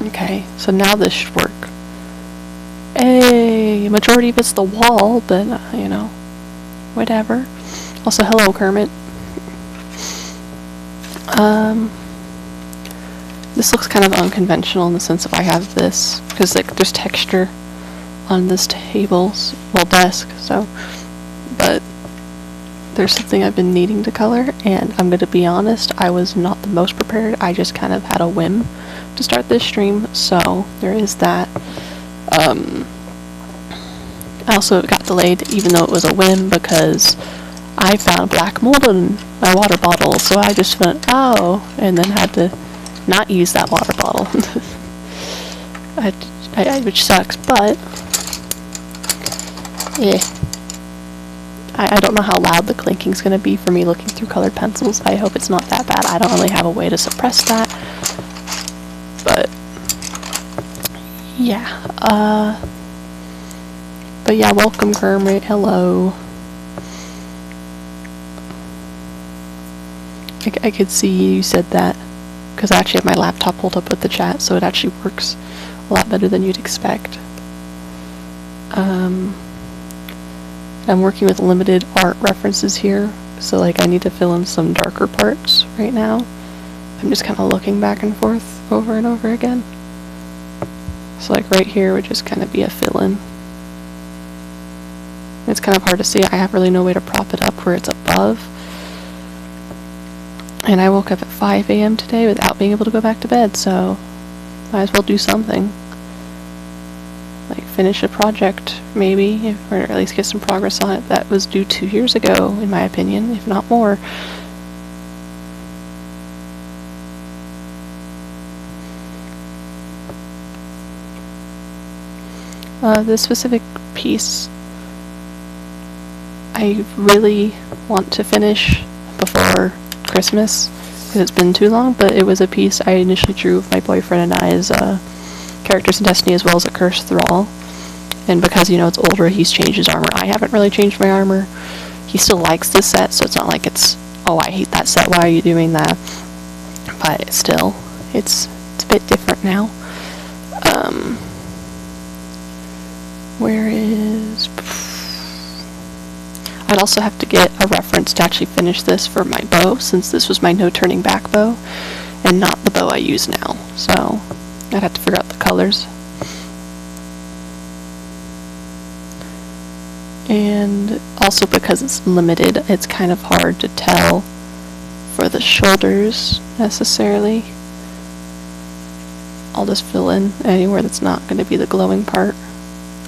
Okay, so now this should work. Hey, majority of it's the wall, but, you know, whatever. Also, hello, Kermit. This looks kind of unconventional in the sense of I have this, because like there's texture on this table's, well, desk, so, but there's something I've been needing to color, and I'm going to be honest, I was not the most prepared. I just kind of had a whim to start this stream, so there is that. I also got delayed, even though it was a whim, because I found black mold in my water bottle, so I just went, oh, and then had to not use that water bottle. Which sucks, but yeah. I don't know how loud the clinking's going to be for me looking through colored pencils. I hope it's not that bad. I don't really have a way to suppress that. But yeah. But yeah, welcome Kermit. Hello. I could see you said that because I actually have my laptop pulled up with the chat, so it actually works a lot better than you'd expect. I'm working with limited art references here, so like I need to fill in some darker parts right now. I'm just kind of looking back and forth over and over again. So like right here would just kind of be a fill-in. It's kind of hard to see. I have really no way to prop it up where it's above. And I woke up at 5 a.m. today without being able to go back to bed, so might as well do something. Like finish a project, maybe, or at least get some progress on it that was due 2 years ago, in my opinion, if not more. This specific piece, I really want to finish before Christmas, because it's been too long, but it was a piece I initially drew of my boyfriend and I's characters in Destiny, as well as a cursed thrall. And because, you know, it's older, he's changed his armor. I haven't really changed my armor. He still likes this set, so it's not like it's, oh, I hate that set, why are you doing that? But still, it's a bit different now. Where is... I'd also have to get a reference to actually finish this for my bow, since this was my no turning back bow, and not the bow I use now. So I'd have to figure out the colors. And also because it's limited, it's kind of hard to tell for the shoulders necessarily. I'll just fill in anywhere that's not going to be the glowing part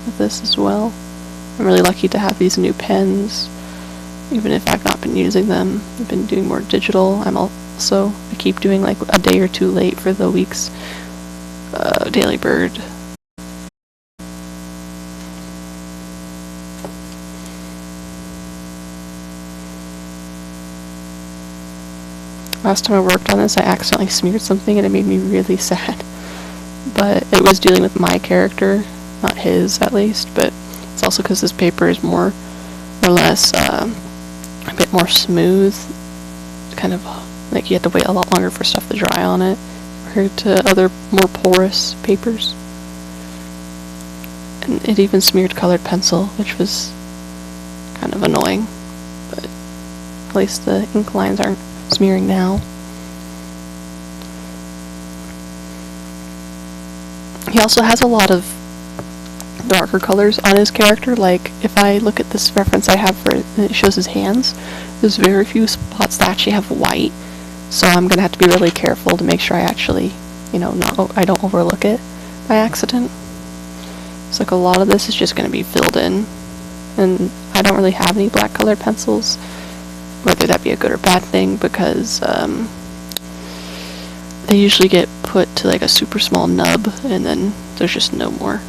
of this as well. I'm really lucky to have these new pens, even if I've not been using them. I've been doing more digital. I keep doing like a day or two late for the week's Daily Bird. Last time I worked on this, I accidentally smeared something and it made me really sad. But it was dealing with my character, not his at least, but it's also because this paper is more or less a bit more smooth. It's kind of like you have to wait a lot longer for stuff to dry on it compared to other more porous papers. And it even smeared colored pencil, which was kind of annoying, but at least the ink lines aren't smearing now. He also has a lot of darker colors on his character. Like if I look at this reference I have for it, and it shows his hands, there's very few spots that actually have white, so I'm gonna have to be really careful to make sure I actually, you know, I don't overlook it by accident. It's like a lot of this is just gonna be filled in, and I don't really have any black colored pencils, whether that be a good or bad thing, because they usually get put to like a super small nub and then there's just no more.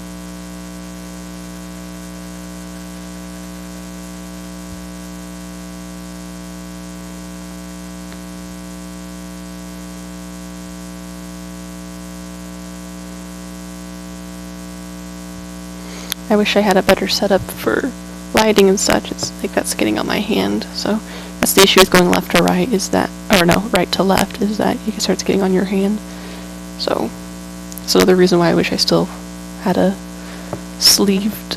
I wish I had a better setup for lighting and such. It's like that's getting on my hand, so that's the issue with going left to right, is that, or no, right to left, is that it starts getting on your hand. So That's another reason why I wish I still had a sleeved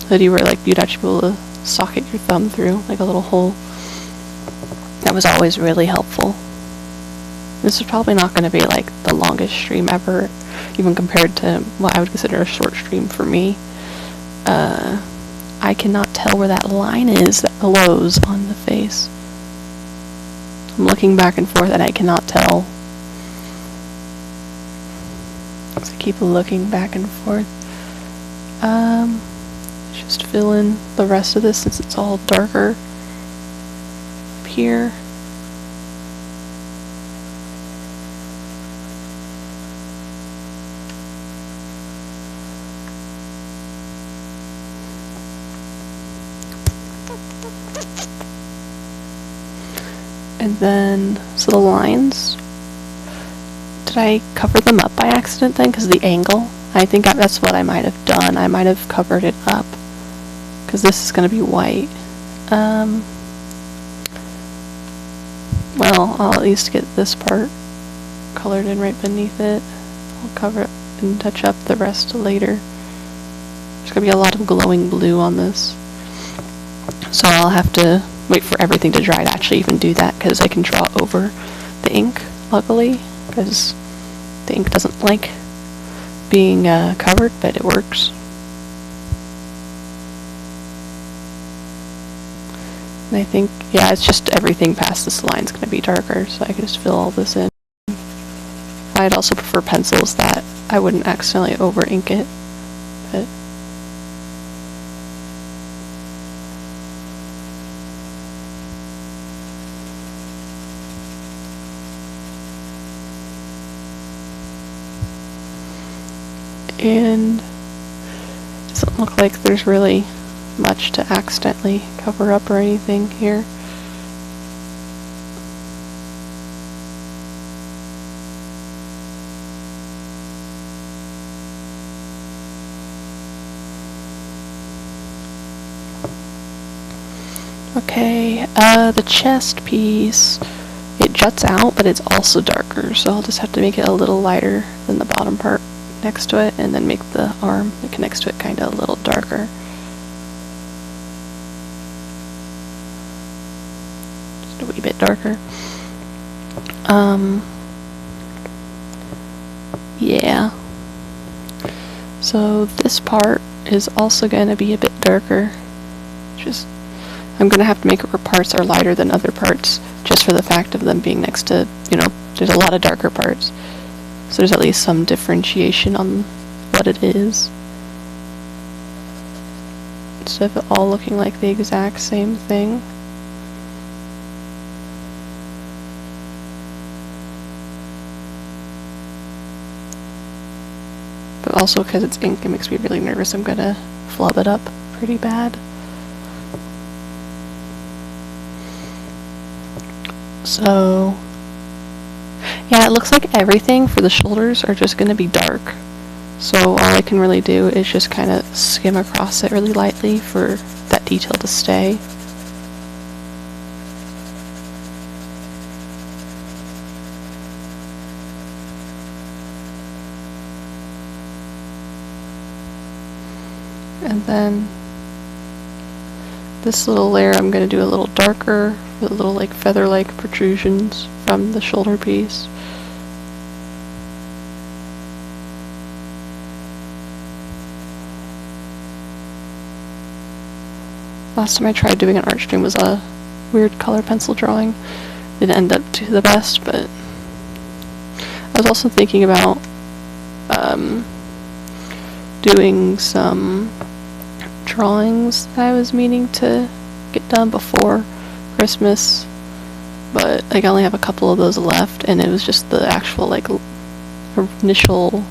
hoodie where like you'd actually be able to socket your thumb through, like a little hole. That was always really helpful. This is probably not going to be like the longest stream ever, even compared to what I would consider a short stream for me. I cannot tell where that line is that glows on the face. I'm looking back and forth and I cannot tell. So I keep looking back and forth. Just fill in the rest of this since it's all darker up here. And then, so the lines, did I cover them up by accident then because of the angle? I think that's what I might have done. I might have covered it up because this is going to be white. Well, I'll at least get this part colored in right beneath it. I'll cover it and touch up the rest later. There's going to be a lot of glowing blue on this. So I'll have to wait for everything to dry to actually even do that because I can draw over the ink, luckily, because the ink doesn't like being covered, but it works. And I think, yeah, it's just everything past this line is going to be darker, so I can just fill all this in. I'd also prefer pencils that I wouldn't accidentally over ink it, but and it doesn't look like there's really much to accidentally cover up or anything here. Okay, the chest piece, it juts out, but it's also darker, so I'll just have to make it a little lighter than the bottom part next to it, and then make the arm that connects to it kind of a little darker. Just a wee bit darker. Yeah. So this part is also going to be a bit darker. Just, I'm going to have to make it where parts are lighter than other parts, just for the fact of them being next to, you know, there's a lot of darker parts. So there's at least some differentiation on what it is, instead of it all looking like the exact same thing. But also because it's ink, it makes me really nervous. I'm gonna flub it up pretty bad. So yeah, it looks like everything for the shoulders are just going to be dark. So all I can really do is just kind of skim across it really lightly for that detail to stay. And then this little layer I'm going to do a little darker with little like feather-like protrusions from the shoulder piece. Last time I tried doing an art stream was a weird color pencil drawing. Didn't end up to the best, but I was also thinking about doing some drawings that I was meaning to get done before Christmas, but like, I only have a couple of those left, and it was just the actual like initial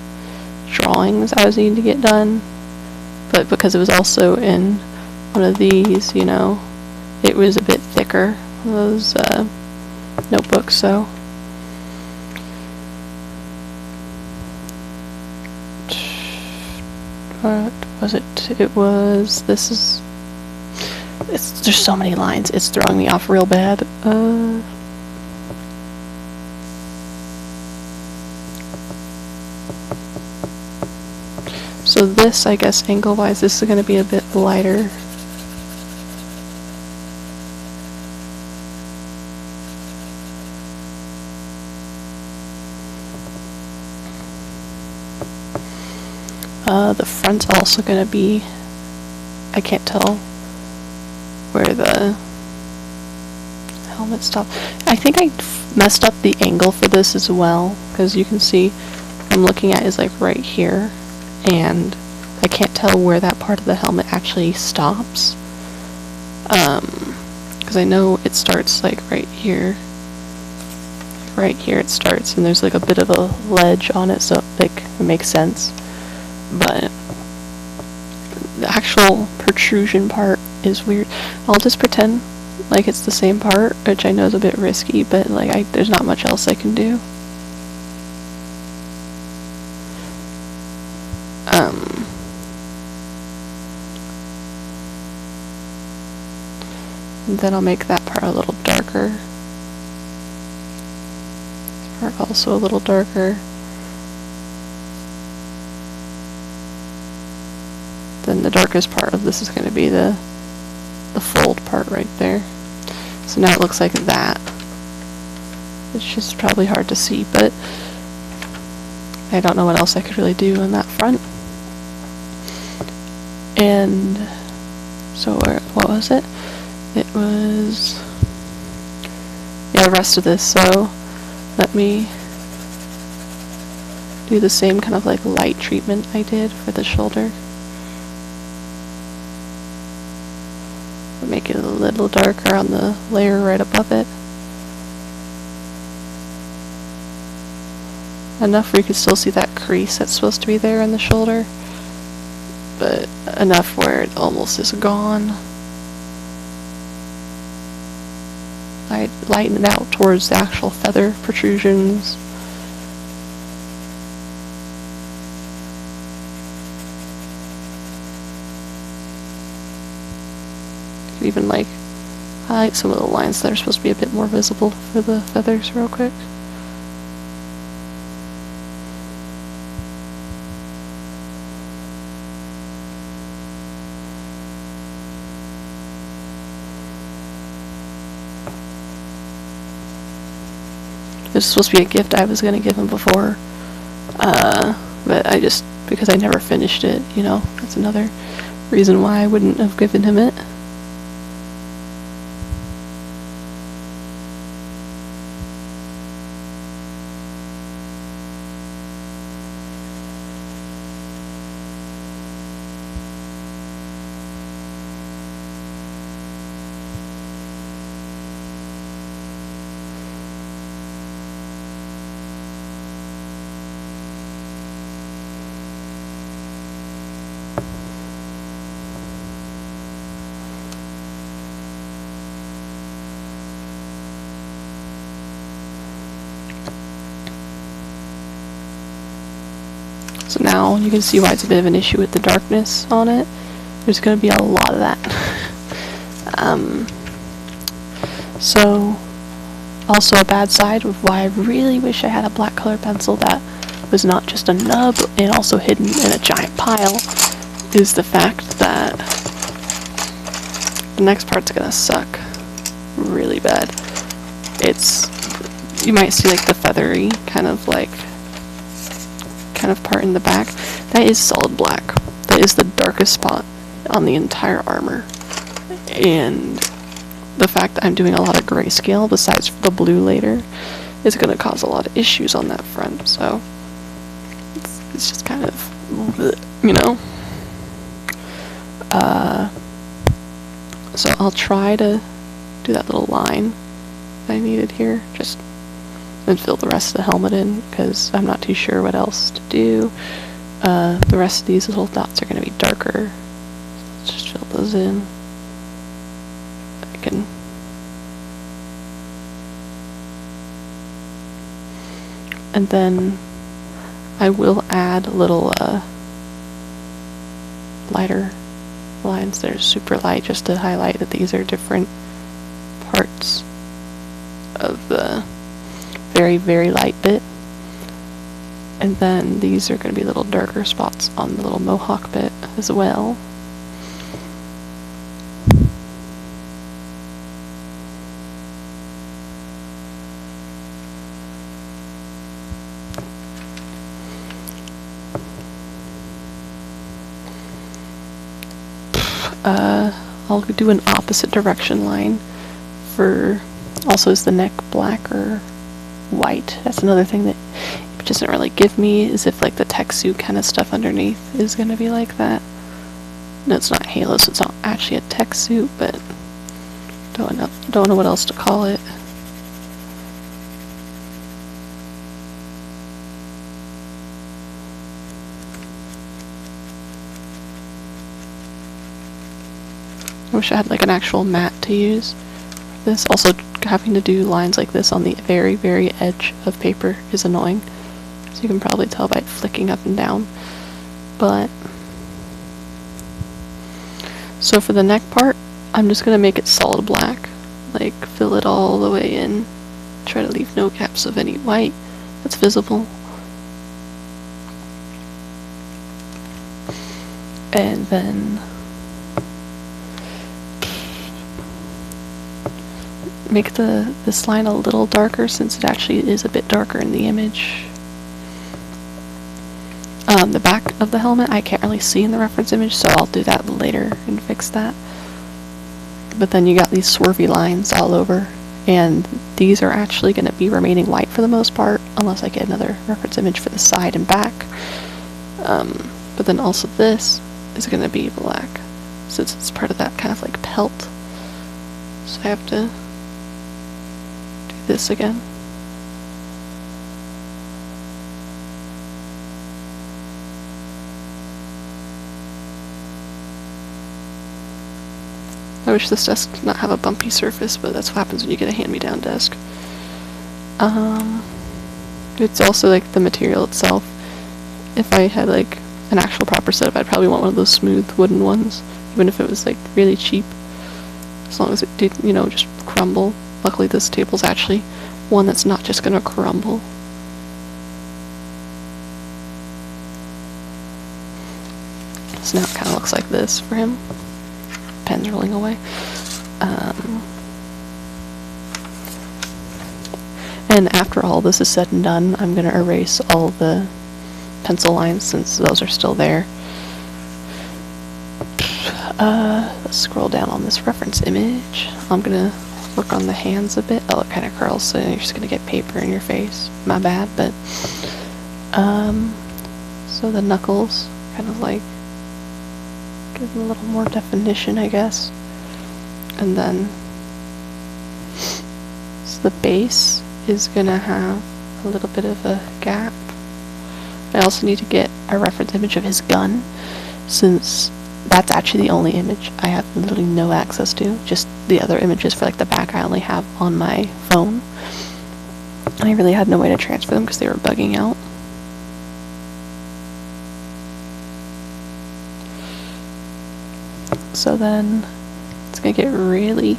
drawings I was needing to get done. But because it was also in one of these, you know, it was a bit thicker, one of those notebooks, so what was it? It was, this is, there's so many lines, it's throwing me off real bad. So this, I guess, angle-wise, this is going to be a bit lighter. The front's also going to be, I can't tell where the helmet stopped. I think I messed up the angle for this as well, because you can see what I'm looking at is like right here, and I can't tell where that part of the helmet actually stops. Because I know it starts like right here. Right here it starts, and there's like a bit of a ledge on it, so like it makes sense. But the actual protrusion part is weird. I'll just pretend like it's the same part, which I know is a bit risky, but like there's not much else I can do. And then I'll make that part a little darker. This part also a little darker. Then the darkest part of this is going to be the fold part right there. So now it looks like that. It's just probably hard to see, but I don't know what else I could really do on that front. And so what was it? It was, yeah, the rest of this. So let me do the same kind of like light treatment I did for the shoulder. Make it a little darker on the layer right above it. Enough where you can still see that crease that's supposed to be there in the shoulder, but enough where it almost is gone. I lighten it out towards the actual feather protrusions. Even like highlight some of the lines that are supposed to be a bit more visible for the feathers real quick. This is supposed to be a gift I was going to give him before, but I just, because I never finished it, you know, that's another reason why I wouldn't have given him it. So now you can see why it's a bit of an issue with the darkness on it. There's going to be a lot of that. So also a bad side of why I really wish I had a black color pencil that was not just a nub and also hidden in a giant pile is the fact that the next part's going to suck really bad. You might see like the feathery kind of part in the back. That is solid black. That is the darkest spot on the entire armor. And the fact that I'm doing a lot of grayscale besides the blue later is going to cause a lot of issues on that front. So it's just kind of, you know. So I'll try to do that little line that I needed here, just and fill the rest of the helmet in, because I'm not too sure what else to do. The rest of these little dots are going to be darker. Let's just fill those in. I can. And then I will add little lighter lines that are super light, just to highlight that these are different parts of the very, very light bit. And And then these are going to be little darker spots on the little mohawk bit as well. I'll do an opposite direction line for, also is the neck black or white? That's another thing that it doesn't really give me, is if like the tech suit kind of stuff underneath is going to be like that. No, it's not Halo, so it's not actually a tech suit, but don't know what else to call it. I wish I had like an actual mat to use for this. Also, having to do lines like this on the very, very edge of paper is annoying. So you can probably tell by it flicking up and down. But, so for the neck part, I'm just going to make it solid black. Like, fill it all the way in. Try to leave no gaps of any white that's visible. And then make this line a little darker, since it actually is a bit darker in the image. The back of the helmet I can't really see in the reference image, so I'll do that later and fix that. But then you got these swervy lines all over, and these are actually going to be remaining white for the most part, unless I get another reference image for the side and back. But then also this is going to be black, since it's part of that kind of like pelt. So I have to do this again. I wish this desk did not have a bumpy surface, but that's what happens when you get a hand-me-down desk. It's also like the material itself. If I had like an actual proper setup, I'd probably want one of those smooth wooden ones, even if it was like really cheap, as long as it did, you know, just crumble. Luckily this table's actually one that's not just gonna crumble. So now it kind of looks like this for him. Pen's rolling away. And after all this is said and done, I'm going to erase all the pencil lines since those are still there. Let's scroll down on this reference image. I'm going to work on the hands a bit. Oh, it kind of curls, so you're just going to get paper in your face. My bad, but so the knuckles kind of like give them a little more definition, I guess. And then so the base is gonna have a little bit of a gap. I also need to get a reference image of his gun, since that's actually the only image I have literally no access to. Just the other images for like the back I only have on my phone. And I really had no way to transfer them because they were bugging out. So then it's going to get really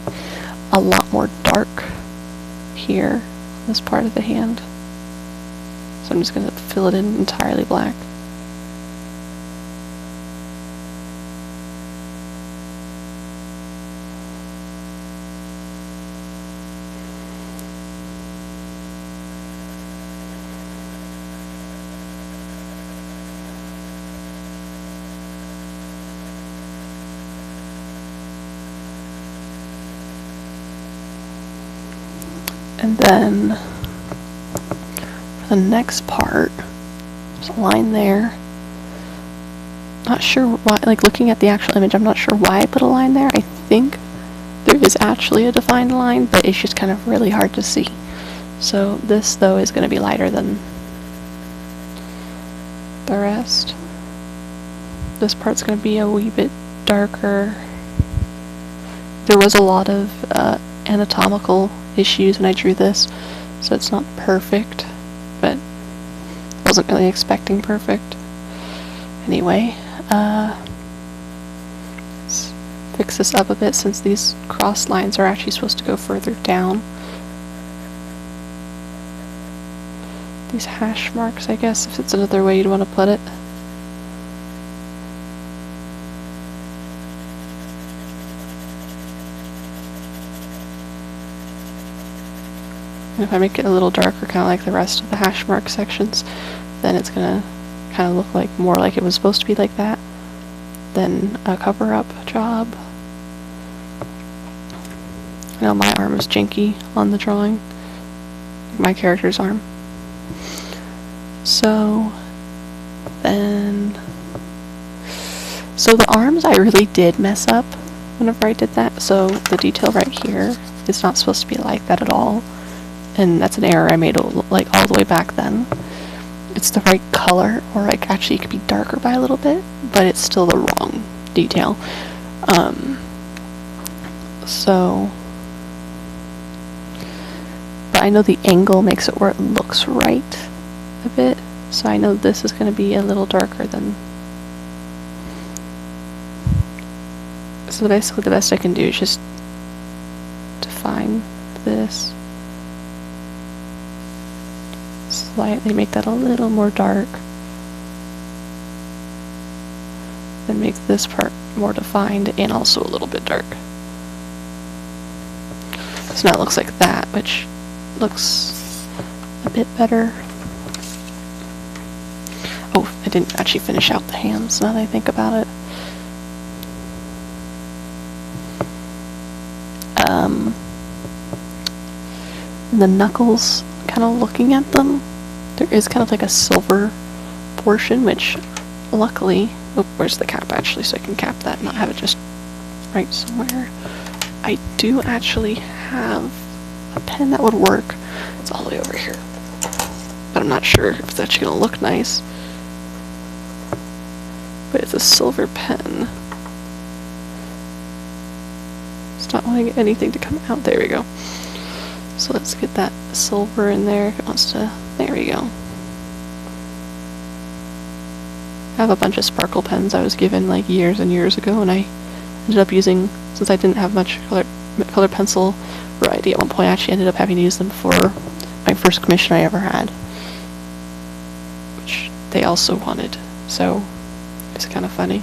a lot more dark here, this part of the hand. So I'm just going to fill it in entirely black. And then for the next part, there's a line there. Not sure why, like looking at the actual image, I'm not sure why I put a line there. I think there is actually a defined line, but it's just kind of really hard to see. So this though is going to be lighter than the rest. This part's going to be a wee bit darker. There was a lot of anatomical issues when I drew this, so it's not perfect, but I wasn't really expecting perfect. Anyway, let's fix this up a bit, since these cross lines are actually supposed to go further down. these hash marks, I guess, if it's another way you'd want to put it. And if I make it a little darker, kind of like the rest of the hash mark sections, then it's gonna kind of look like more like it was supposed to be like that than a cover-up job. I know my arm is janky on the drawing, my character's arm. So then, so the arms I really did mess up whenever I did that. So the detail right here is not supposed to be like that at all, and that's an error I made like all the way back then. It's the right color, or like actually it could be darker by a little bit, but it's still the wrong detail. But I know the angle makes it where it looks right a bit, so I know this is going to be a little darker than. So basically the best I can do is just define this. Slightly make that a little more dark. Then make this part more defined and also a little bit dark. So now it looks like that, which looks a bit better. Oh, I didn't actually finish out the hands now that I think about it. The knuckles, kind of looking at them, there is kind of like a silver portion, which luckily, oh, where's the cap actually, so I can cap that and not have it just right somewhere. I do actually have a pen that would work. It's all the way over here, but I'm not sure if it's actually gonna look nice. But it's a silver pen. It's not wanting anything to come out. There we go. So let's get that silver in there if it wants to. There we go. I have a bunch of sparkle pens I was given like years and years ago, and I ended up using, since I didn't have much color pencil variety at one point, I actually ended up having to use them for my first commission I ever had, which they also wanted, so it's kind of funny.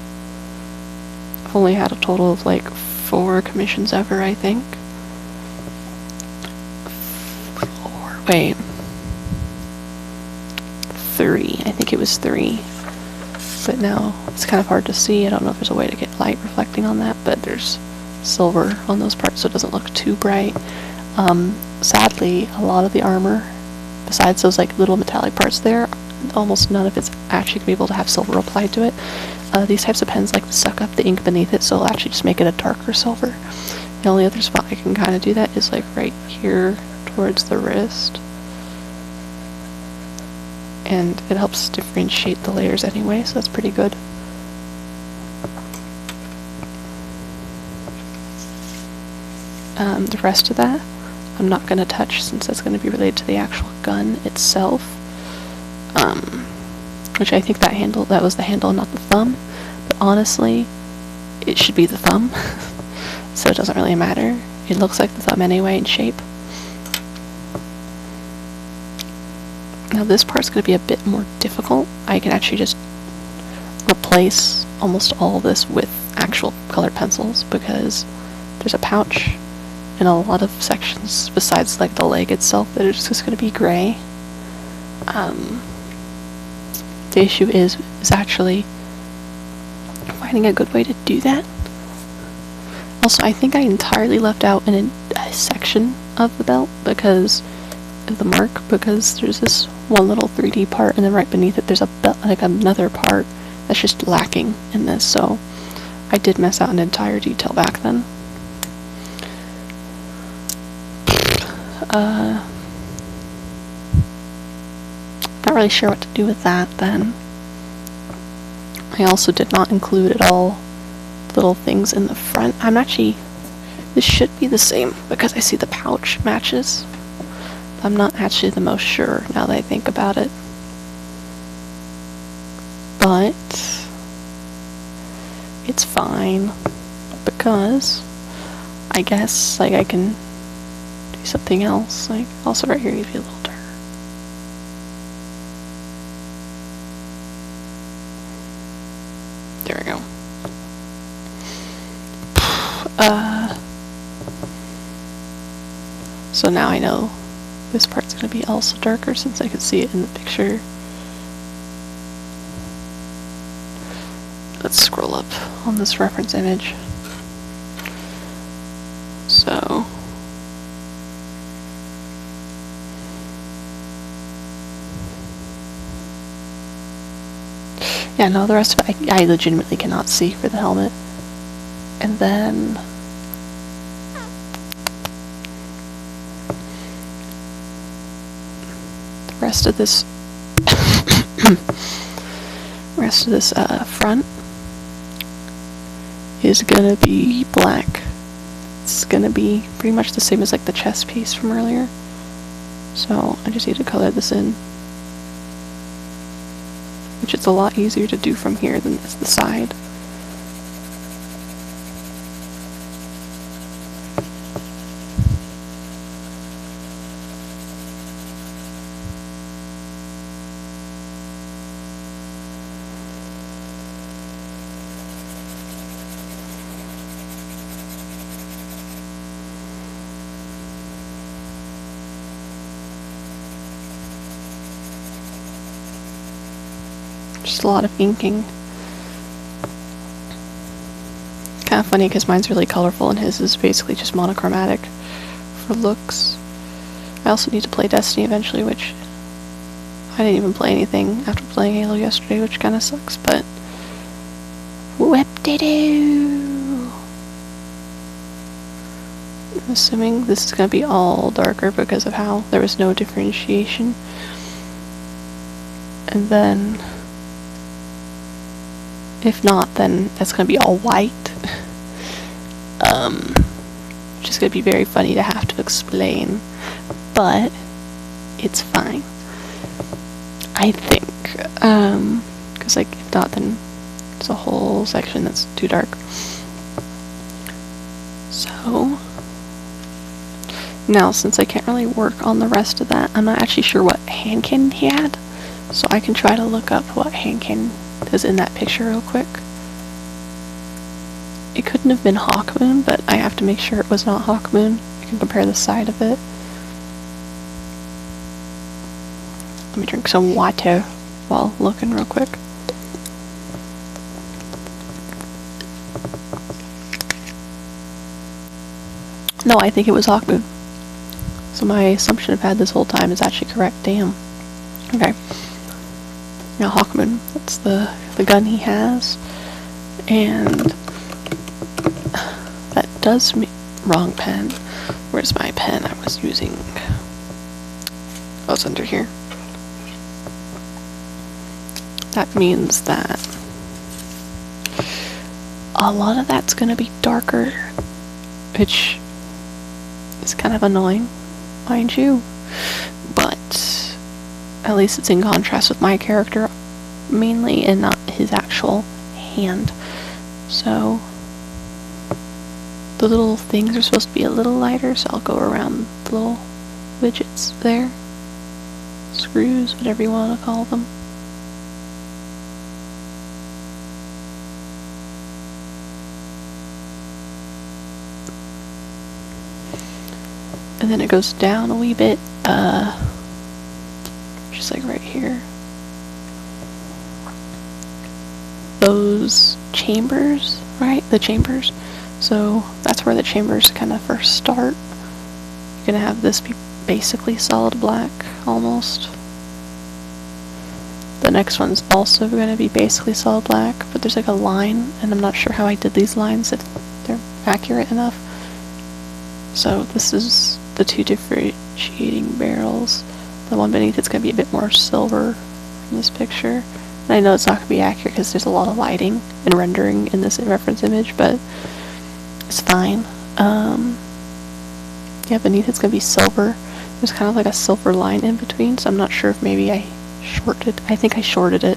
I've only had a total of like 4 commissions ever, I think. Wait. 3. I think it was 3. But now it's kind of hard to see. I don't know if there's a way to get light reflecting on that, but there's silver on those parts so it doesn't look too bright. Sadly, a lot of the armor, besides those like little metallic parts there, almost none of it's actually going to be able to have silver applied to it. These types of pens like to suck up the ink beneath it, so it'll actually just make it a darker silver. The only other spot I can kind of do that is like right here towards the wrist, and it helps differentiate the layers anyway, so that's pretty good. The rest of that I'm not going to touch since that's going to be related to the actual gun itself, which I think that was the handle, not the thumb, but honestly it should be the thumb. So it doesn't really matter. It looks like the thumb anyway in shape. Now this part's going to be a bit more difficult. I can actually just replace almost all of this with actual colored pencils because there's a pouch in a lot of sections besides like the leg itself that is just going to be gray. The issue is actually finding a good way to do that. Also, I think I entirely left out a section of the belt because of the mark, because there's this one little 3D part, and then right beneath it there's a belt, like another part that's just lacking in this, so I did mess out an entire detail back then. Not really sure what to do with that then. I also did not include at all little things in the front. This should be the same because I see the pouch matches. I'm not actually the most sure now that I think about it. But it's fine because I guess like I can do something else. Like also right here needs to be a little darker. There we go. So now I know this part's going to be also darker since I could see it in the picture. Let's scroll up on this reference image. So yeah, no, the rest of it I legitimately cannot see for the helmet. And then the rest of this front is gonna be black. It's gonna be pretty much the same as like the chest piece from earlier. So I just need to color this in, which is a lot easier to do from here than it's the side. Just a lot of inking. Kind of funny because mine's really colorful and his is basically just monochromatic for looks. I also need to play Destiny eventually, which I didn't even play anything after playing Halo yesterday, which kind of sucks, but whoop-de-doo! I'm assuming this is going to be all darker because of how there was no differentiation. And then if not, then that's going to be all white. Which is going to be very funny to have to explain. But it's fine. I think. Because, like, if not, then it's a whole section that's too dark. So now, since I can't really work on the rest of that, I'm not actually sure what hand cannon he had. So I can try to look up what hand cannon is in that picture real quick. It couldn't have been Hawkmoon, but I have to make sure it was not Hawkmoon. I can compare the side of it. Let me drink some water while looking real quick. No, I think it was Hawkmoon. So my assumption I've had this whole time is actually correct. Damn. Okay. Now Hawkmoon, that's the gun he has, and that does mean wrong pen. Where's my pen I was using? Oh, it's under here. That means that a lot of that's gonna be darker, which is kind of annoying, mind you, but at least it's in contrast with my character mainly and not his actual hand. So the little things are supposed to be a little lighter, so I'll go around the little widgets there. Screws, whatever you want to call them. And then it goes down a wee bit, just like right here. Those chambers, right? The chambers. So that's where the chambers kind of first start. You're gonna have this be basically solid black, almost. The next one's also gonna be basically solid black, but there's like a line, and I'm not sure how I did these lines, if they're accurate enough. So this is the two differentiating barrels. The one beneath it's going to be a bit more silver from this picture. And I know it's not going to be accurate because there's a lot of lighting and rendering in this reference image, but it's fine. Yeah, beneath it's going to be silver. There's kind of like a silver line in between, so I'm not sure if maybe I think I shorted it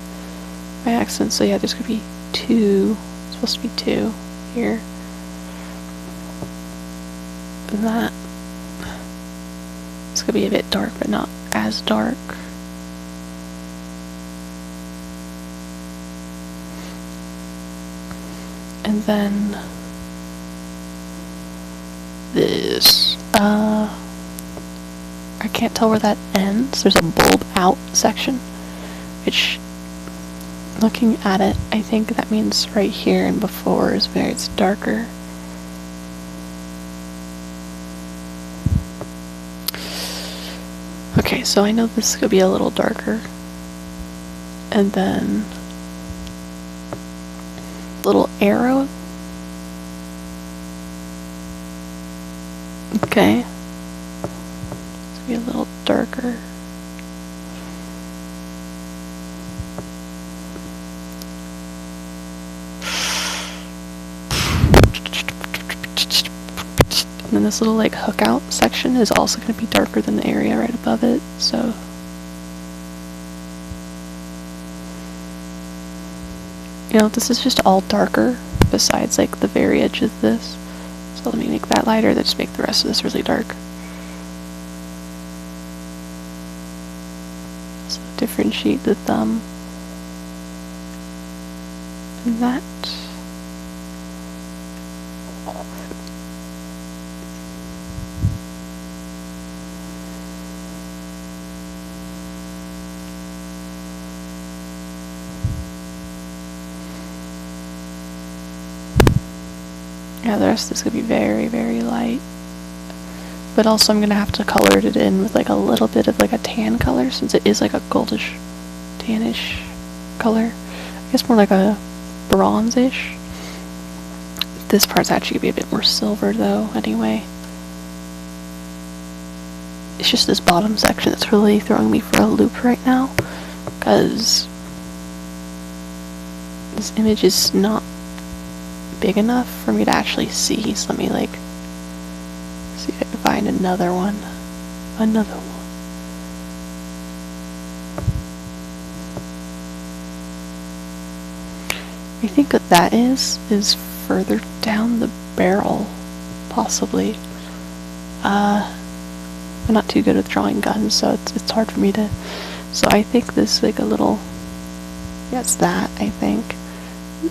by accident. So yeah, there's going to be two, it's supposed to be two here. And that it's gonna be a bit dark, but not as dark. And then this, I can't tell where that ends. There's a bulb out section, which, looking at it, I think that means right here and before is where it's darker. Okay, so I know this could be a little darker. And then little arrow. Okay. It's gonna be a little darker. And then this little like hook out section is also going to be darker than the area right above it, so you know, this is just all darker besides like the very edge of this. So let me make that lighter, then just make the rest of this really dark. So differentiate the thumb and that. Yeah, the rest of this is going to be very, very light. But also I'm going to have to color it in with like a little bit of like a tan color, since it is like a goldish, tannish color. I guess more like a bronze-ish. This part's actually going to be a bit more silver though, anyway. It's just this bottom section that's really throwing me for a loop right now, because this image is not big enough for me to actually see. So let me like see if I can find another one. I think what that is further down the barrel, possibly. I'm not too good with drawing guns, so it's hard for me to. So I think this like a little. Yeah, it's that, I think.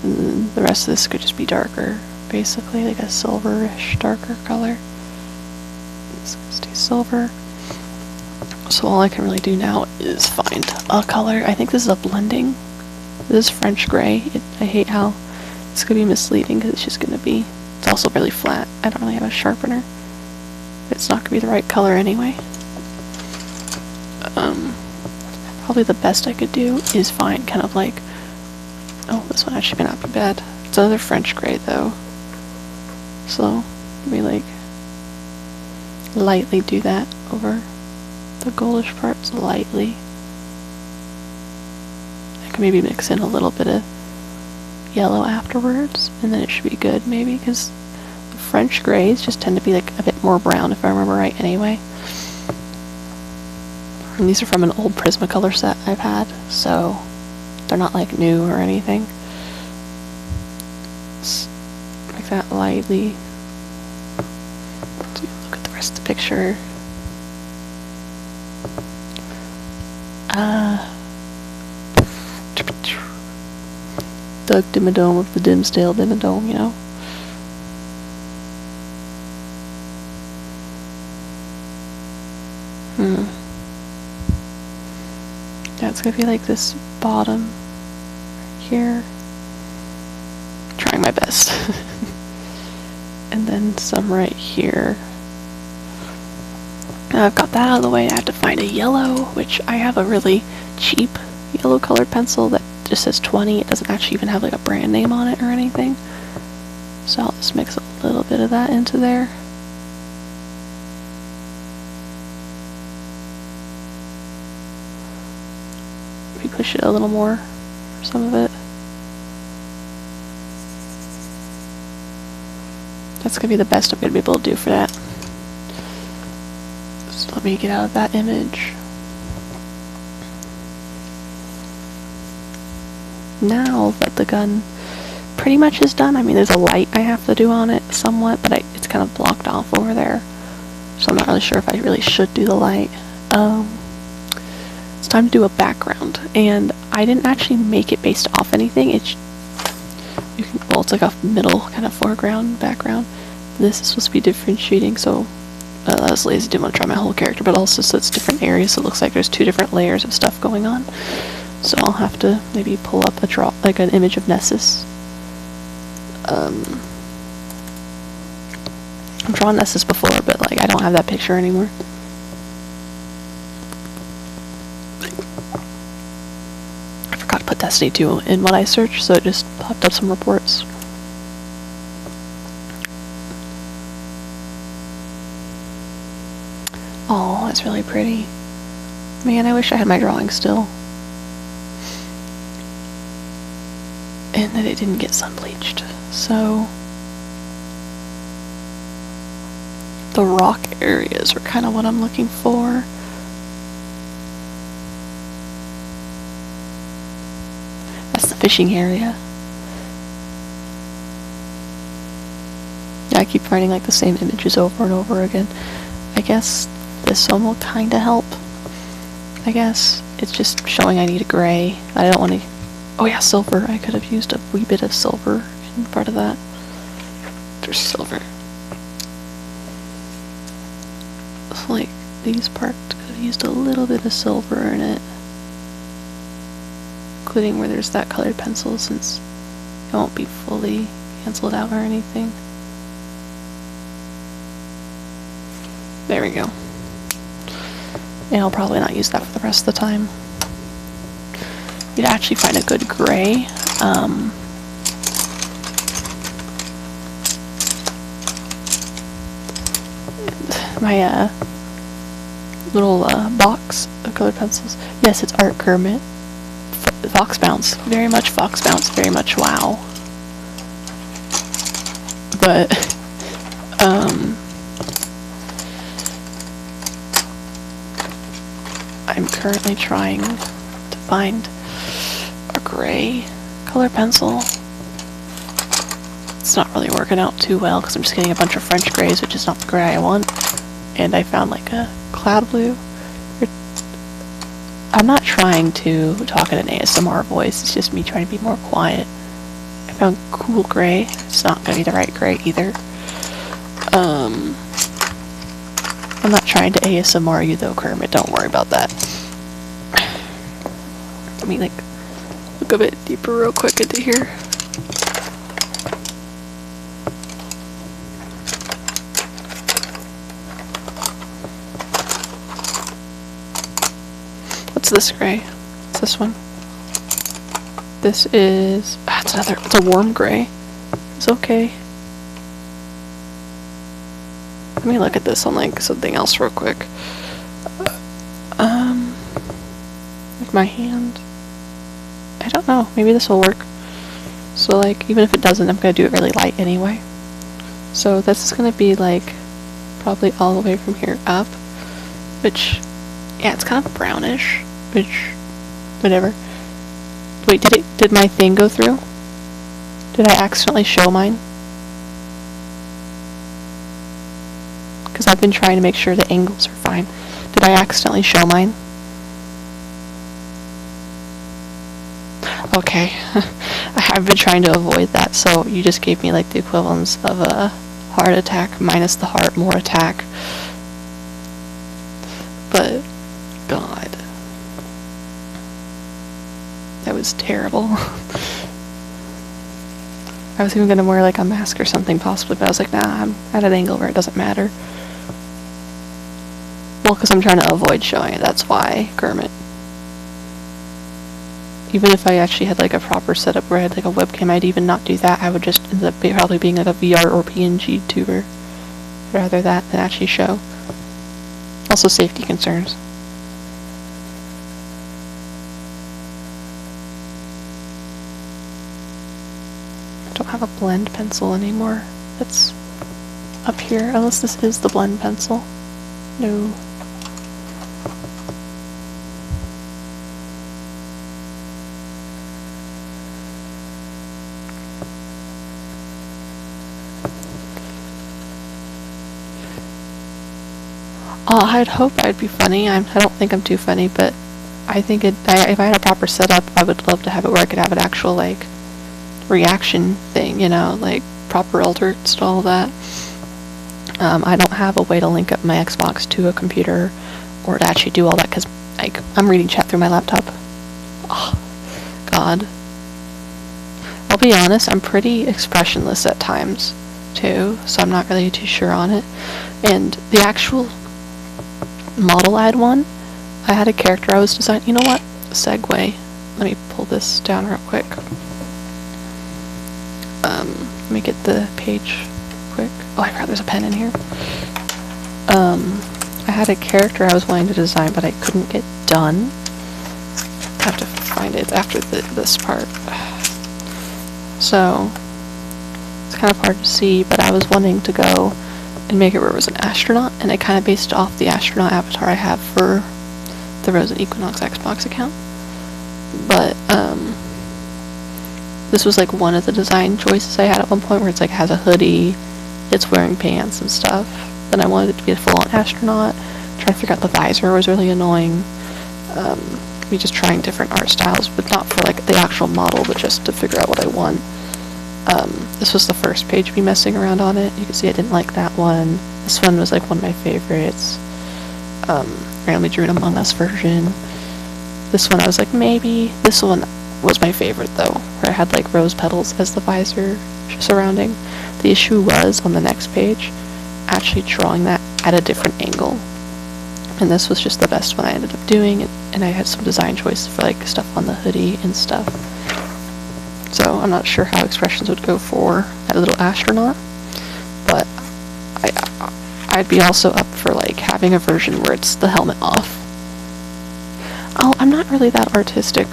And the rest of this could just be darker, basically, like a silverish, darker color. It's gonna stay silver. So all I can really do now is find a color. I think this is a blending. This is French gray. I hate how this could be misleading because it's just gonna be. It's also really flat. I don't really have a sharpener. It's not gonna be the right color anyway. Probably the best I could do is find kind of like. Oh, this one actually may not be bad. It's another French gray though. So let me like lightly do that over the goldish parts, lightly. I can maybe mix in a little bit of yellow afterwards, and then it should be good maybe, because the French grays just tend to be like a bit more brown if I remember right anyway. And these are from an old Prismacolor set I've had, so they're not like new or anything. Just make that lightly. Look at the rest of the picture. Doug Dimmadome of the Dimsdale Dimmadome, you know. Yeah, it's gonna be like this bottom here. Trying my best. And then some right here. Now I've got that out of the way. I have to find a yellow, which I have a really cheap yellow colored pencil that just says 20. It doesn't actually even have like a brand name on it or anything. So I'll just mix a little bit of that into there. Push it a little more for some of it. That's gonna be the best I'm gonna be able to do for that. So let me get out of that image. Now that the gun pretty much is done, I mean there's a light I have to do on it somewhat, but it's kind of blocked off over there. So I'm not really sure if I really should do the light. It's time to do a background, and I didn't actually make it based off anything. You can well, it's like a middle kind of foreground, background. This is supposed to be differentiating, so I was lazy, didn't want to try my whole character, but also so it's different areas, so it looks like there's 2 different layers of stuff going on. So I'll have to maybe pull up like an image of Nessus. I've drawn Nessus before, but like I don't have that picture anymore. I forgot to put Destiny 2 in what I searched, so it just popped up some reports. Oh, that's really pretty. Man, I wish I had my drawing still. And that it didn't get sun bleached. So the rock areas are kind of what I'm looking for. That's the fishing area. Yeah, I keep finding like the same images over and over again. I guess this one will kind of help. I guess it's just showing I need a gray. I don't want to. Oh yeah, silver. I could have used a wee bit of silver in part of that. There's silver. So like these parts could have used a little bit of silver in it. Including where there's that colored pencil, since it won't be fully canceled out or anything. There we go. And I'll probably not use that for the rest of the time. You'd actually find a good gray. My little box of colored pencils. Yes, it's Art Kermit. Fox Bounce. Very much Fox Bounce. Very much wow. But, I'm currently trying to find a gray color pencil. It's not really working out too well because I'm just getting a bunch of French grays, which is not the gray I want. And I found like a cloud blue. I'm not trying to talk in an ASMR voice, it's just me trying to be more quiet. I found cool gray. It's not going to be the right gray either. I'm not trying to ASMR you though, Kermit, don't worry about that. Let me like look a bit deeper real quick into here. What's this gray? What's this one? This is, it's a warm gray. It's okay. Let me look at this on like something else real quick. Like my hand. I don't know, maybe this will work. So like, even if it doesn't, I'm gonna do it really light anyway. So this is gonna be like, probably all the way from here up, which, yeah, it's kind of brownish, which, whatever. Wait, did my thing go through? Did I accidentally show mine? Because I've been trying to make sure the angles are fine. Did I accidentally show mine? Okay. I've been trying to avoid that, so you just gave me like the equivalence of a heart attack minus the heart, more attack. But, God. That was terrible. I was even gonna wear like a mask or something possibly, but I was like, nah, I'm at an angle where it doesn't matter. Well, because I'm trying to avoid showing it, that's why, Kermit. Even if I actually had like a proper setup where I had like a webcam, I'd even not do that. I would just end up probably being like a VR or PNG tuber. Rather that than actually show. Also safety concerns. I don't have a blend pencil anymore. It's up here, unless this is the blend pencil. No. I'd hope I'd be funny. I don't think I'm too funny, but I think if I had a proper setup, I would love to have it where I could have an actual like reaction thing, you know, like proper alerts and all that. I don't have a way to link up my Xbox to a computer or to actually do all that because, like, I'm reading chat through my laptop. Oh, God. I'll be honest, I'm pretty expressionless at times, too, so I'm not really too sure on it. And the actual model ad one, I had a character I was designing. You know what? Segue. Let me pull this down real quick. Let me get the page quick. Oh, I forgot there's a pen in here. I had a character I was wanting to design, but I couldn't get done. I have to find it. It's after this part. So, it's kind of hard to see, but I was wanting to go and make it where it was an astronaut, and I kind of based off the astronaut avatar I have for the Rose and Equinox Xbox account. But, this was like one of the design choices I had at one point where it's like it has a hoodie, it's wearing pants and stuff. Then I wanted it to be a full-on astronaut. Trying to figure out the visor was really annoying. Me just trying different art styles, but not for like the actual model, but just to figure out what I want. This was the first page me messing around on it. You can see I didn't like that one. This one was like one of my favorites. Randomly drew an Among Us version. This one I was like, maybe. This one was my favorite though, where I had like rose petals as the visor surrounding. The issue was on the next page, actually drawing that at a different angle. And this was just the best one I ended up doing, and I had some design choices for like stuff on the hoodie and stuff. So I'm not sure how expressions would go for that little astronaut, but I'd be also up for like having a version where it's the helmet off. Oh, I'm not really that artistic.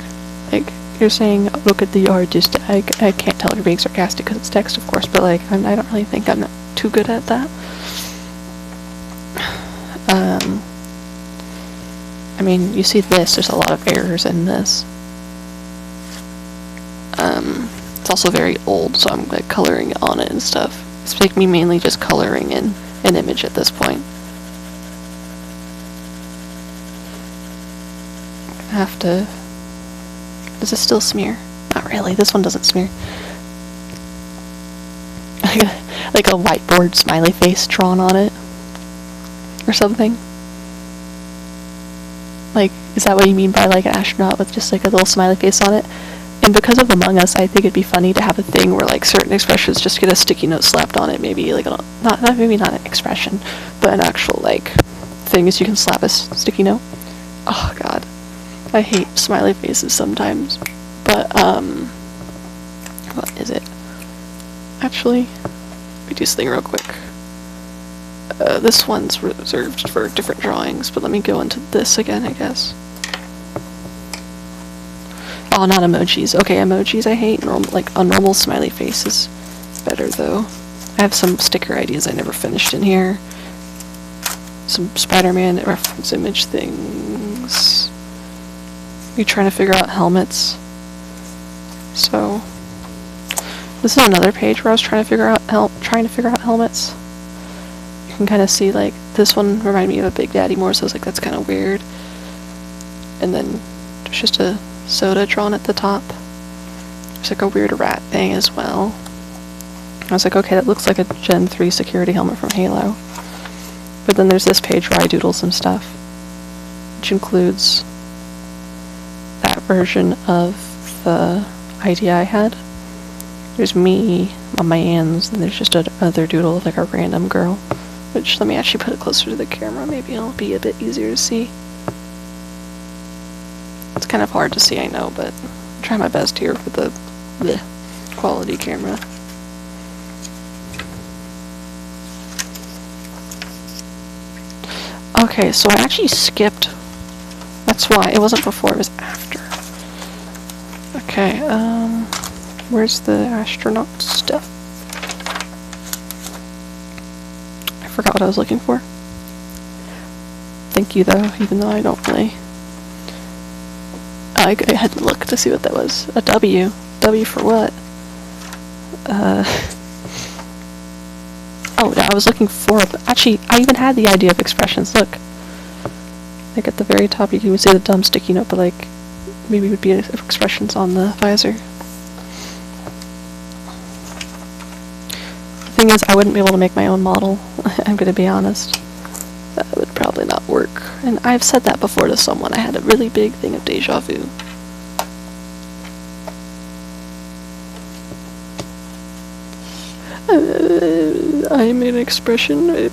Like, you're saying, look at the artist. I can't tell if you're being sarcastic because it's text, of course, but like, I don't really think I'm too good at that. I mean, you see this, there's a lot of errors in this. It's also very old, so I'm like coloring on it and stuff. It's like me mainly just coloring in an image at this point. I have to... Does this still smear? Not really, this one doesn't smear. Like a whiteboard smiley face drawn on it. Or something. Like, is that what you mean by like an astronaut with just like a little smiley face on it? And because of Among Us, I think it'd be funny to have a thing where like certain expressions just get a sticky note slapped on it. Maybe like maybe not an expression, but an actual like thing is you can slap a sticky note. Oh god, I hate smiley faces sometimes. But what is it? Actually, let me do this thing real quick. This one's reserved for different drawings, but let me go into this again, I guess. Oh, not emojis. Okay, emojis I hate. Like a normal smiley face is better, though. I have some sticker ideas I never finished in here. Some Spider-Man reference image things. You're trying to figure out helmets. So, this is another page where I was trying to figure out helmets. You can kind of see, like, this one reminded me of a Big Daddy more, so I was like, that's kind of weird. And then there's just a soda drawn at the top. There's like a weird rat thing as well. I was like, okay, that looks like a Gen 3 security helmet from Halo. But then there's this page where I doodle some stuff, which includes that version of the idea I had. There's me on my hands, and there's just another doodle of like a random girl. Which, let me actually put it closer to the camera, maybe it'll be a bit easier to see. It's kind of hard to see, I know, but I'm trying my best here with the quality camera. Okay, so I actually skipped. That's why. It wasn't before, it was after. Okay, where's the astronaut stuff? I forgot what I was looking for. Thank you, though, even though I don't really... I had to look to see what that was. A W. W for what? Oh, yeah, I was looking for... Actually, I even had the idea of expressions. Look. Like, at the very top, you can even see the dumb sticky note, but, like, maybe it would be expressions on the visor. thing is, I wouldn't be able to make my own model. I'm gonna be honest. That would probably not work. And I've said that before to someone. I had a really big thing of deja vu. I'm an expression.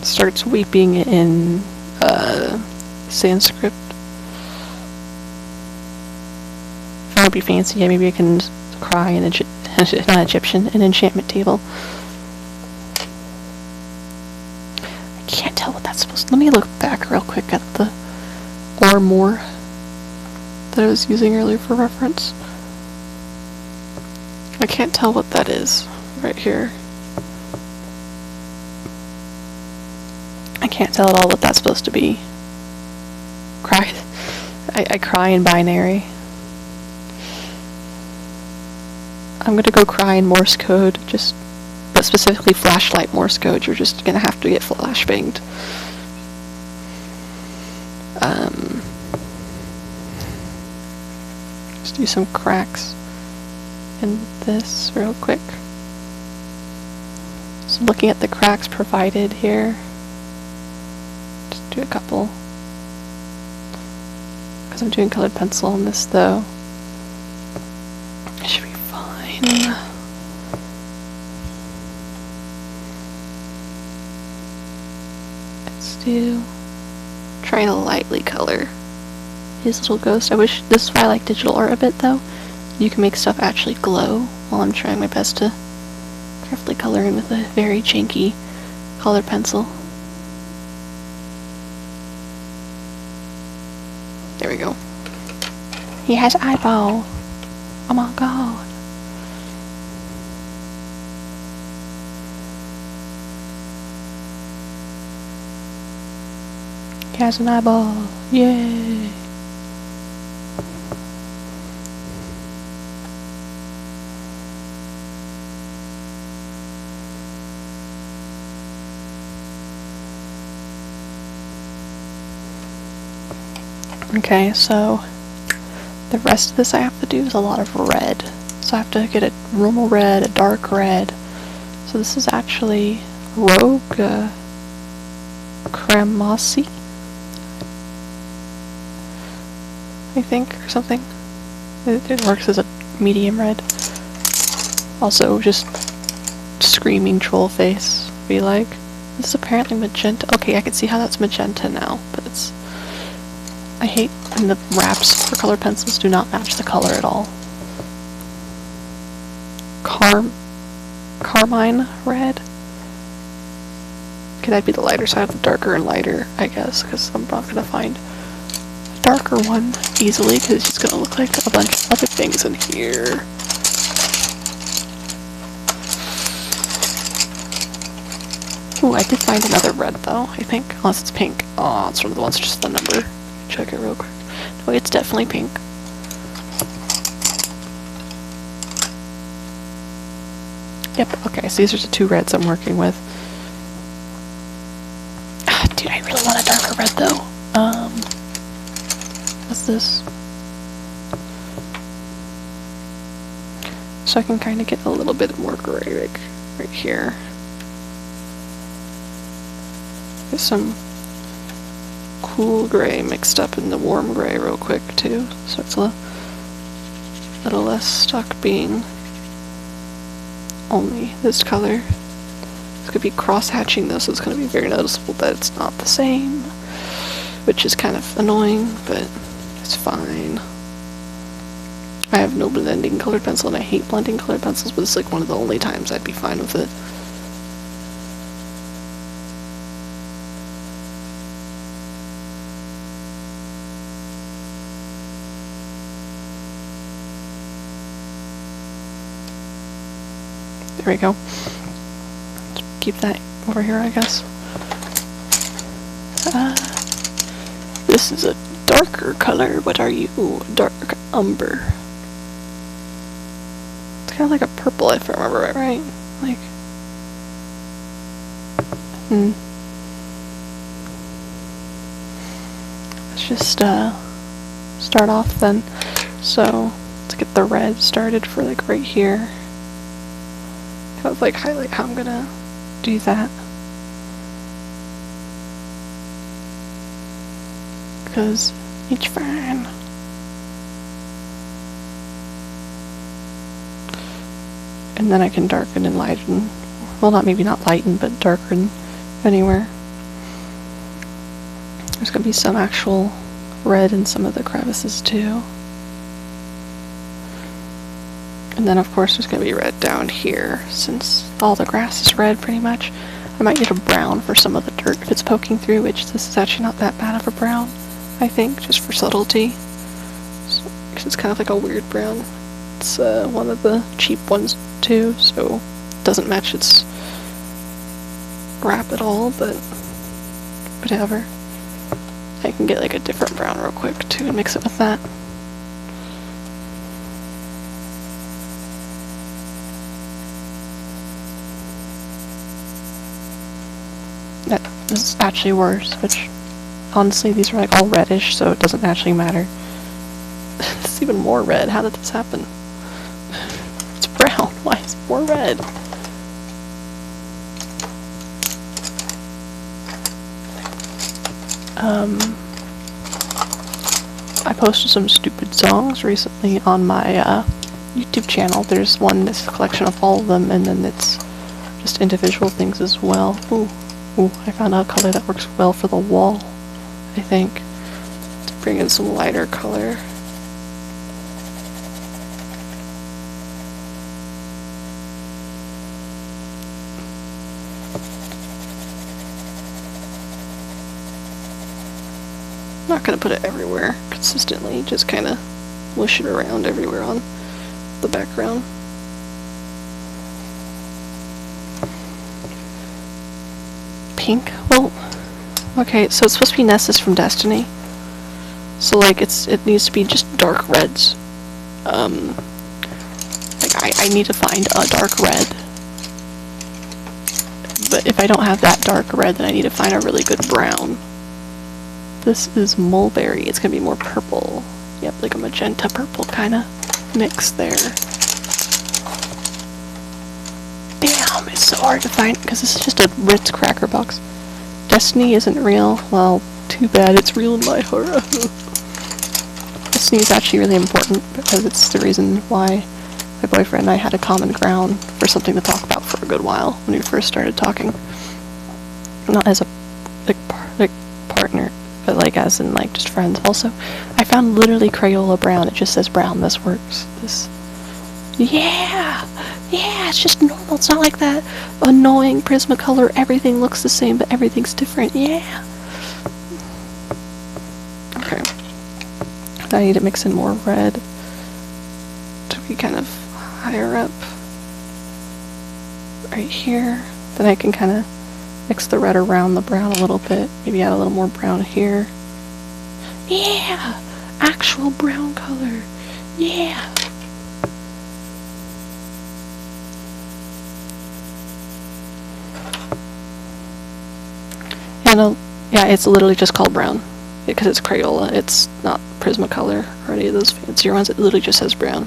Starts weeping in Sanskrit. If I want to be fancy, yeah, maybe I can cry in not Egyptian, an enchantment table. I can't tell what that's supposed to. Let me look back real quick at the or more that I was using earlier for reference. I can't tell what that is right here. I can't tell at all what that's supposed to be. Cry. I cry in binary. I'm gonna go cry in Morse code, but specifically flashlight Morse code. You're just gonna have to get flashbanged. Just do some cracks in this real quick. So looking at the cracks provided here, just do a couple. Because I'm doing colored pencil on this though. It should be fine. Let's try to lightly color his little ghost. I wish, this is why I like digital art a bit though. You can make stuff actually glow while I'm trying my best to carefully color in with a very janky colored pencil. There we go. He has eyeball. Oh my god. He has an eyeball. Yay. Okay, so the rest of this I have to do is a lot of red. So I have to get a normal red, a dark red. So this is actually Rogue Cremosi, I think, or something. It works as a medium red. Also, just screaming troll face, be like. This is apparently magenta. Okay, I can see how that's magenta now, but it's... I hate when the wraps for colored pencils do not match the color at all. Carmine red? Okay, that'd be the lighter side of the darker and lighter, I guess, because I'm not gonna find a darker one easily, because it's just gonna look like a bunch of other things in here. Ooh, I did find another red though, I think, unless it's pink. Oh, it's one of the ones just the number. Check it real quick. No, it's definitely pink. Yep, okay, so these are the two reds I'm working with. Ah, dude, I really want a darker red though. What's this? So I can kind of get a little bit more gray, like right here. Get some cool gray mixed up in the warm gray real quick too, so it's a little less stuck being only this color. It's gonna be cross-hatching though, so it's gonna be very noticeable that it's not the same, which is kind of annoying, but it's fine. I have no blending colored pencil and I hate blending colored pencils, but it's like one of the only times I'd be fine with it. There we go. Just keep that over here, I guess. This is a darker color. What are you? Dark umber. It's kind of like a purple, if I remember it right. Like, let's just start off then. So let's get the red started for like right here. kind of like highlight how I'm gonna do that. Because it's fine. And then I can darken and lighten. Well, maybe not lighten, but darken anywhere. There's gonna be some actual red in some of the crevices too. And then of course there's gonna be red down here, since all the grass is red pretty much. I might need a brown for some of the dirt if it's poking through, which this is actually not that bad of a brown, I think, just for subtlety. Because it's kind of like a weird brown. It's one of the cheap ones too, so it doesn't match its wrap at all, but whatever. I can get like a different brown real quick too and mix it with that. This is actually worse, which honestly these are like all reddish, so it doesn't actually matter. It's even more red. How did this happen? It's brown. Why is it more red? I posted some stupid songs recently on my YouTube channel. There's one that's a collection of all of them, and then it's just individual things as well. Ooh, I found a color that works well for the wall, I think. To bring in some lighter color. I'm not gonna put it everywhere consistently, just kind of wish it around everywhere on the background. Pink? Well, okay, so it's supposed to be Nessus from Destiny. So like it needs to be just dark reds. Like I need to find a dark red. But if I don't have that dark red, then I need to find a really good brown. This is mulberry. It's gonna be more purple. Yep, like a magenta purple kind of mix there. Damn, it's so hard to find because this is just a Ritz cracker box. Destiny isn't real. Well, too bad. It's real in my heart. Destiny is actually really important because it's the reason why my boyfriend and I had a common ground for something to talk about for a good while when we first started talking. Not as a partner, but like as in like just friends. Also, I found literally Crayola brown. It just says brown. This works. This, yeah, it's just normal. It's not like that annoying Prismacolor. Everything looks the same, but everything's different. Yeah. Okay. I need to mix in more red to be kind of higher up right here. Then I can kind of mix the red around the brown a little bit. Maybe add a little more brown here. Yeah! Actual brown color. Yeah! And yeah, it's literally just called brown. Because it's Crayola. It's not Prismacolor or any of those fancier ones. It literally just says brown.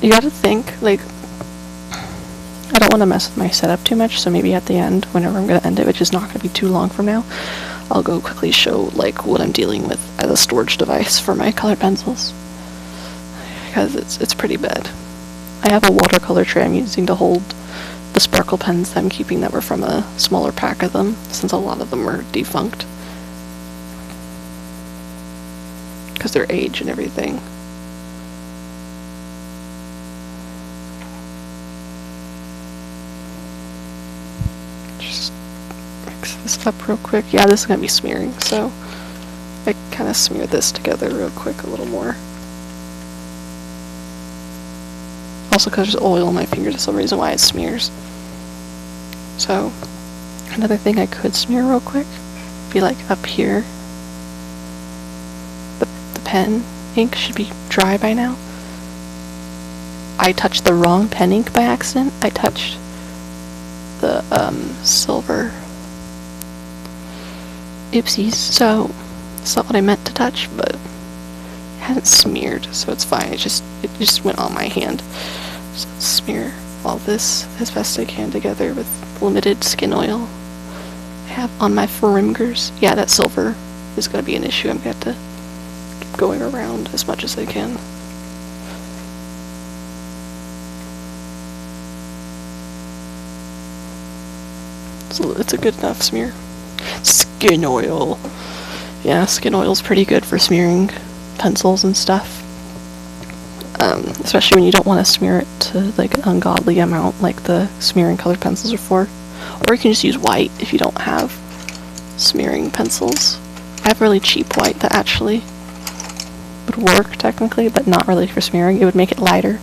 You gotta think, like, I don't want to mess with my setup too much, so maybe at the end, whenever I'm gonna end it, which is not gonna be too long from now, I'll go quickly show, like, what I'm dealing with as a storage device for my colored pencils. Because it's pretty bad. I have a watercolor tray I'm using to hold the sparkle pens that I'm keeping that were from a smaller pack of them, since a lot of them are defunct. Because their age and everything. Just mix this up real quick. Yeah, this is going to be smearing, so I kind of smear this together real quick a little more. Also because there's oil on my fingers, that's the reason why it smears. So, another thing I could smear real quick, be like up here. The pen ink should be dry by now. I touched the wrong pen ink by accident. I touched the silver. Oopsies, so it's not what I meant to touch, but it hasn't smeared, so it's fine. It just went on my hand. So let's smear all this as best I can together with limited skin oil I have on my fingers. Yeah, that silver is going to be an issue. I'm going to have to keep going around as much as I can. So it's a good enough smear. Skin oil. Yeah, skin oil is pretty good for smearing pencils and stuff. Especially when you don't want to smear it to like an ungodly amount like the smearing colored pencils are for. Or you can just use white if you don't have smearing pencils. I have really cheap white that actually would work technically, but not really for smearing. It would make it lighter.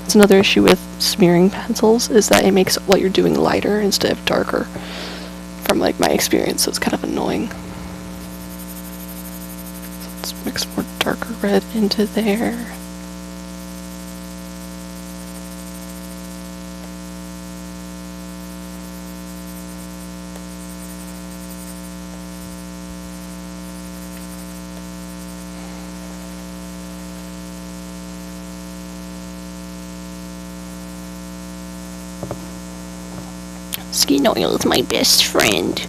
It's another issue with smearing pencils is that it makes what you're doing lighter instead of darker. From like my experience, so it's kind of annoying. So let's mix more darker red into there. Skin oil is my best friend.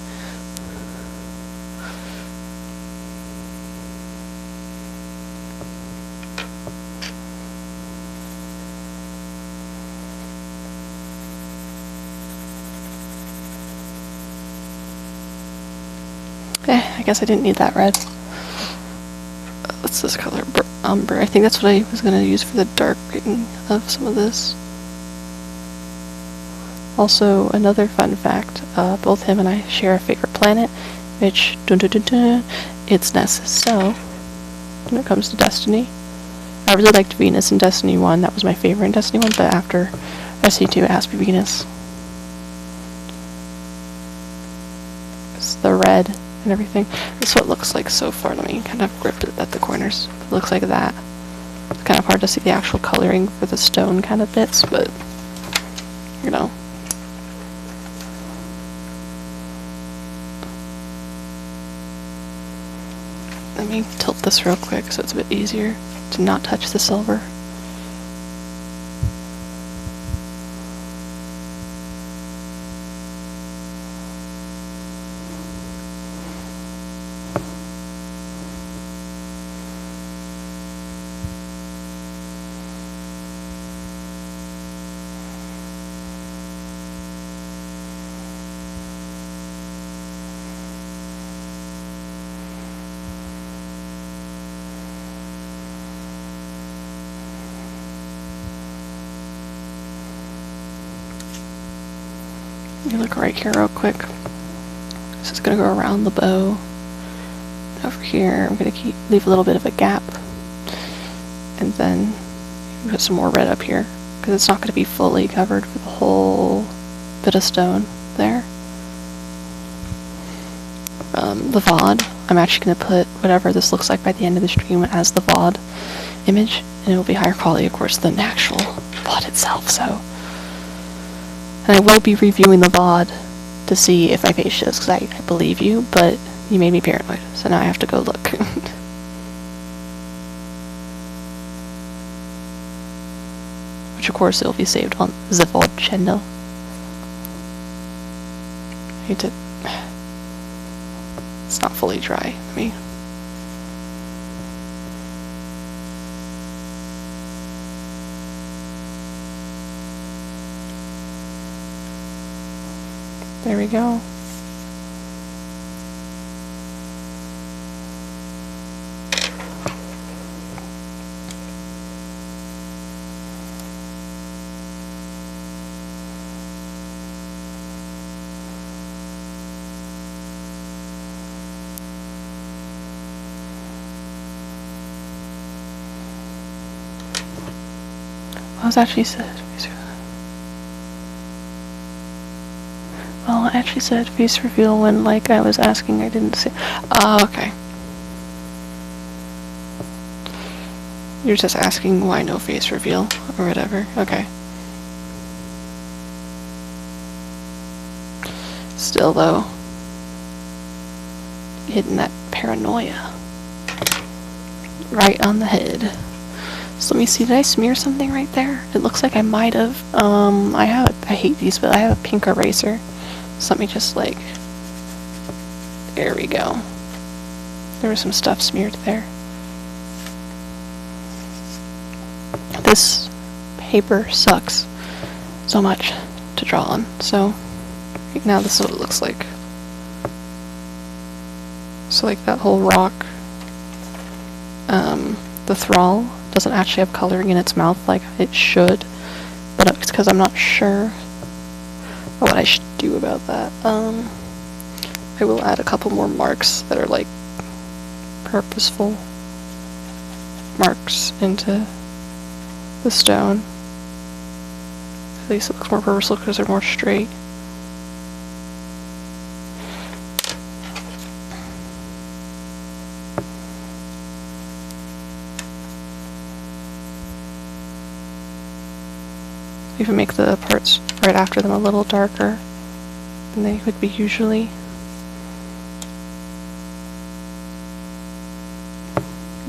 I guess I didn't need that red. What's this color? Umber. I think that's what I was going to use for the darkening of some of this. Also, another fun fact, both him and I share a favorite planet, which, it's Nessus. So, when it comes to Destiny, I really liked Venus in Destiny 1, that was my favorite in Destiny 1, but after SC2 it has to be Venus. It's the red and everything. This is what it looks like so far. Let me kind of grip it at the corners. It looks like that. It's kind of hard to see the actual coloring for the stone kind of bits, but, you know. Let me tilt this real quick so it's a bit easier to not touch the silver. Let me look right here real quick. This is going to go around the bow. Over here, I'm going to leave a little bit of a gap. And then put some more red up here, because it's not going to be fully covered with a whole bit of stone there. The VOD, I'm actually going to put whatever this looks like by the end of the stream as the VOD image, and it will be higher quality, of course, than the actual VOD itself, so. And I will be reviewing the VOD to see if my face shows, because I believe you, but you made me paranoid, so now I have to go look. Which, of course, it will be saved on the VOD channel. I need to... It's not fully dry. Let me... There we go. What was actually said? Well, I actually said face reveal when, like, I was asking, I didn't say. Oh, okay. You're just asking why no face reveal, or whatever. Okay. Still, though, hitting that paranoia right on the head. So let me see, did I smear something right there? It looks like I might have. I hate these, but I have a pink eraser. So let me just like, there we go. There was some stuff smeared there. This paper sucks so much to draw on, so right now this is what it looks like. So like that whole rock, the thrall doesn't actually have coloring in its mouth like it should, but it's because I'm not sure what I should do about that. I will add a couple more marks that are like purposeful marks into the stone. At least it looks more purposeful because they're more straight. Even make the parts right after them a little darker than they would be usually.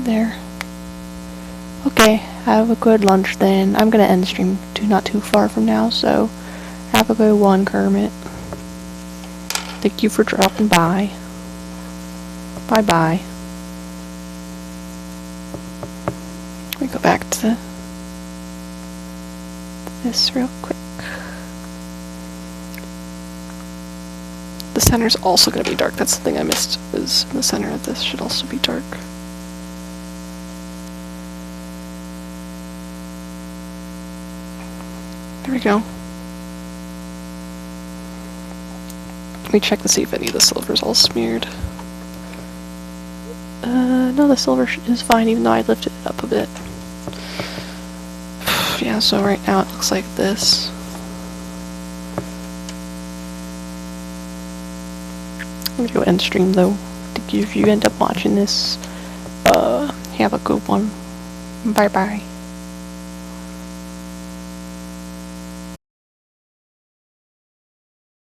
There. Okay, have a good lunch then. I'm gonna end the stream not too far from now, so have a good one, Kermit. Thank you for dropping by. Bye bye. Let me go back to this real quick. The center's also going to be dark. That's the thing I missed, was the center of this should also be dark. There we go. Let me check to see if any of the silver's all smeared. No, the silver is fine, even though I lifted it up a bit. Yeah, so right now it looks like this. I'm gonna go end stream though. If you end up watching this, have a good one. Bye bye.